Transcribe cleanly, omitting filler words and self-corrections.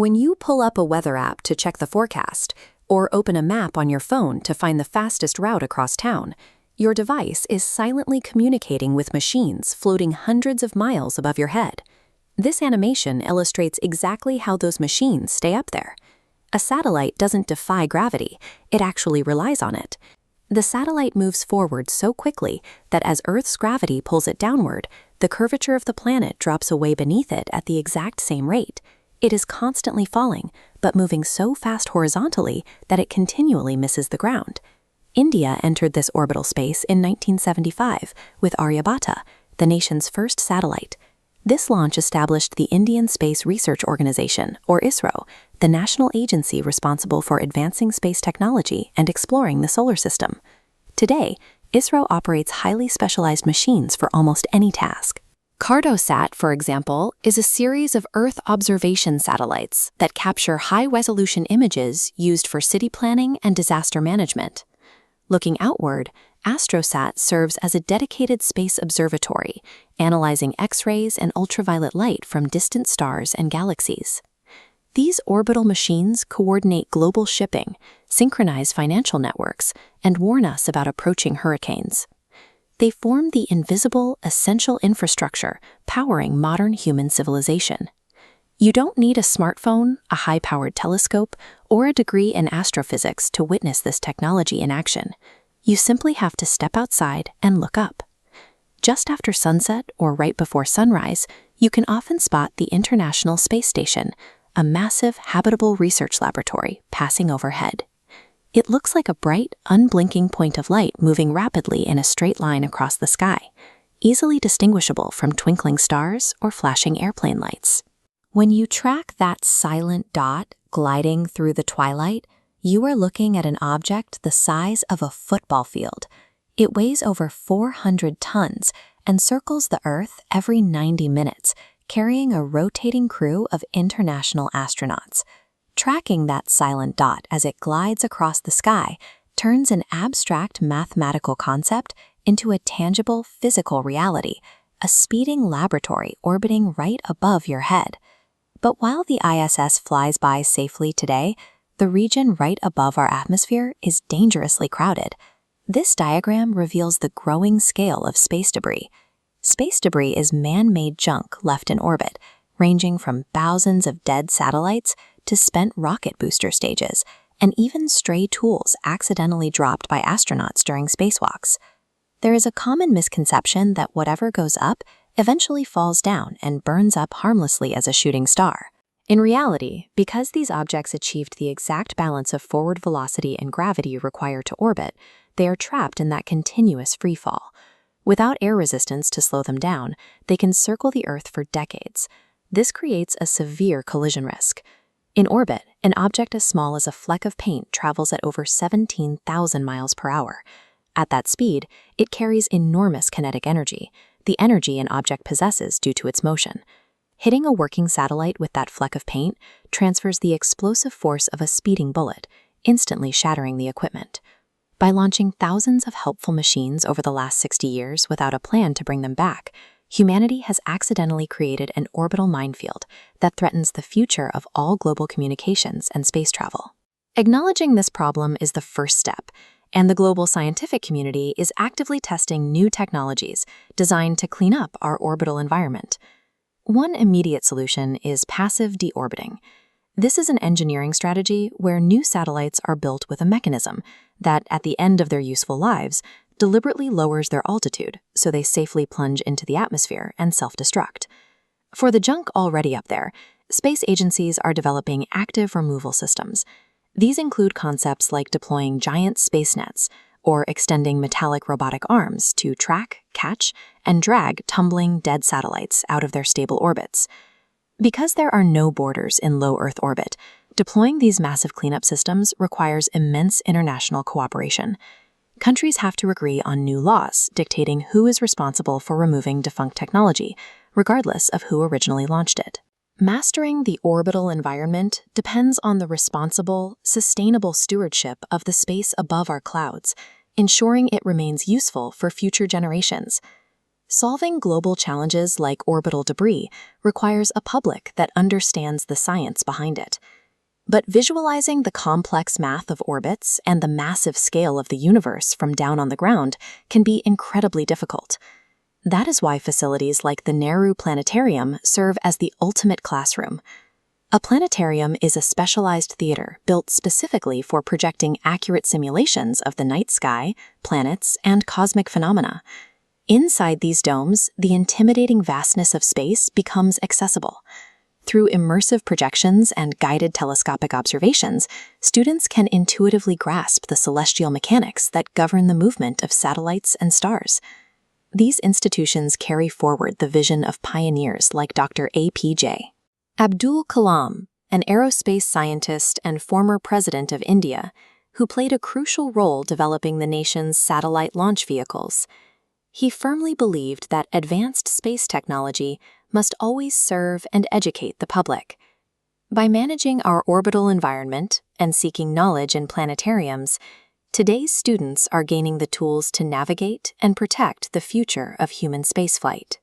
When you pull up a weather app to check the forecast, or open a map on your phone to find the fastest route across town, your device is silently communicating with machines floating hundreds of miles above your head. This animation illustrates exactly how those machines stay up there. A satellite doesn't defy gravity, it actually relies on it. The satellite moves forward so quickly that as Earth's gravity pulls it downward, the curvature of the planet drops away beneath it at the exact same rate. It is constantly falling, but moving so fast horizontally that it continually misses the ground. India entered this orbital space in 1975 with Aryabhata, the nation's first satellite. This launch established the Indian Space Research Organization, or ISRO, the national agency responsible for advancing space technology and exploring the solar system. Today, ISRO operates highly specialized machines for almost any task. Cartosat, for example, is a series of Earth observation satellites that capture high-resolution images used for city planning and disaster management. Looking outward, Astrosat serves as a dedicated space observatory, analyzing X-rays and ultraviolet light from distant stars and galaxies. These orbital machines coordinate global shipping, synchronize financial networks, and warn us about approaching hurricanes. They form the invisible, essential infrastructure powering modern human civilization. You don't need a smartphone, a high-powered telescope, or a degree in astrophysics to witness this technology in action. You simply have to step outside and look up. Just after sunset or right before sunrise, you can often spot the International Space Station, a massive habitable research laboratory passing overhead. It looks like a bright, unblinking point of light moving rapidly in a straight line across the sky, easily distinguishable from twinkling stars or flashing airplane lights. When you track that silent dot gliding through the twilight, you are looking at an object the size of a football field. It weighs over 400 tons and circles the Earth every 90 minutes, carrying a rotating crew of international astronauts. Tracking that silent dot as it glides across the sky turns an abstract mathematical concept into a tangible physical reality, a speeding laboratory orbiting right above your head. But while the ISS flies by safely today, the region right above our atmosphere is dangerously crowded. This diagram reveals the growing scale of space debris. Space debris is man-made junk left in orbit, ranging from thousands of dead satellites to spent rocket booster stages, and even stray tools accidentally dropped by astronauts during spacewalks. There is a common misconception that whatever goes up eventually falls down and burns up harmlessly as a shooting star. In reality, because these objects achieved the exact balance of forward velocity and gravity required to orbit, they are trapped in that continuous freefall. Without air resistance to slow them down, they can circle the Earth for decades. This creates a severe collision risk. In orbit, an object as small as a fleck of paint travels at over 17,000 miles per hour. At that speed, it carries enormous kinetic energy, the energy an object possesses due to its motion. Hitting a working satellite with that fleck of paint transfers the explosive force of a speeding bullet, instantly shattering the equipment. By launching thousands of helpful machines over the last 60 years without a plan to bring them back, humanity has accidentally created an orbital minefield that threatens the future of all global communications and space travel. Acknowledging this problem is the first step, and the global scientific community is actively testing new technologies designed to clean up our orbital environment. One immediate solution is passive deorbiting. This is an engineering strategy where new satellites are built with a mechanism that, at the end of their useful lives, deliberately lowers their altitude so they safely plunge into the atmosphere and self-destruct. For the junk already up there, space agencies are developing active removal systems. These include concepts like deploying giant space nets or extending metallic robotic arms to track, catch, and drag tumbling dead satellites out of their stable orbits. Because there are no borders in low Earth orbit, deploying these massive cleanup systems requires immense international cooperation. Countries have to agree on new laws dictating who is responsible for removing defunct technology, regardless of who originally launched it. Mastering the orbital environment depends on the responsible, sustainable stewardship of the space above our clouds, ensuring it remains useful for future generations. Solving global challenges like orbital debris requires a public that understands the science behind it. But visualizing the complex math of orbits and the massive scale of the universe from down on the ground can be incredibly difficult. That is why facilities like the Nehru Planetarium serve as the ultimate classroom. A planetarium is a specialized theater built specifically for projecting accurate simulations of the night sky, planets, and cosmic phenomena. Inside these domes, the intimidating vastness of space becomes accessible. Through immersive projections and guided telescopic observations, students can intuitively grasp the celestial mechanics that govern the movement of satellites and stars. These institutions carry forward the vision of pioneers like Dr. APJ. Abdul Kalam, an aerospace scientist and former president of India, who played a crucial role developing the nation's satellite launch vehicles. He firmly believed that advanced space technology must always serve and educate the public. By managing our orbital environment and seeking knowledge in planetariums, today's students are gaining the tools to navigate and protect the future of human spaceflight.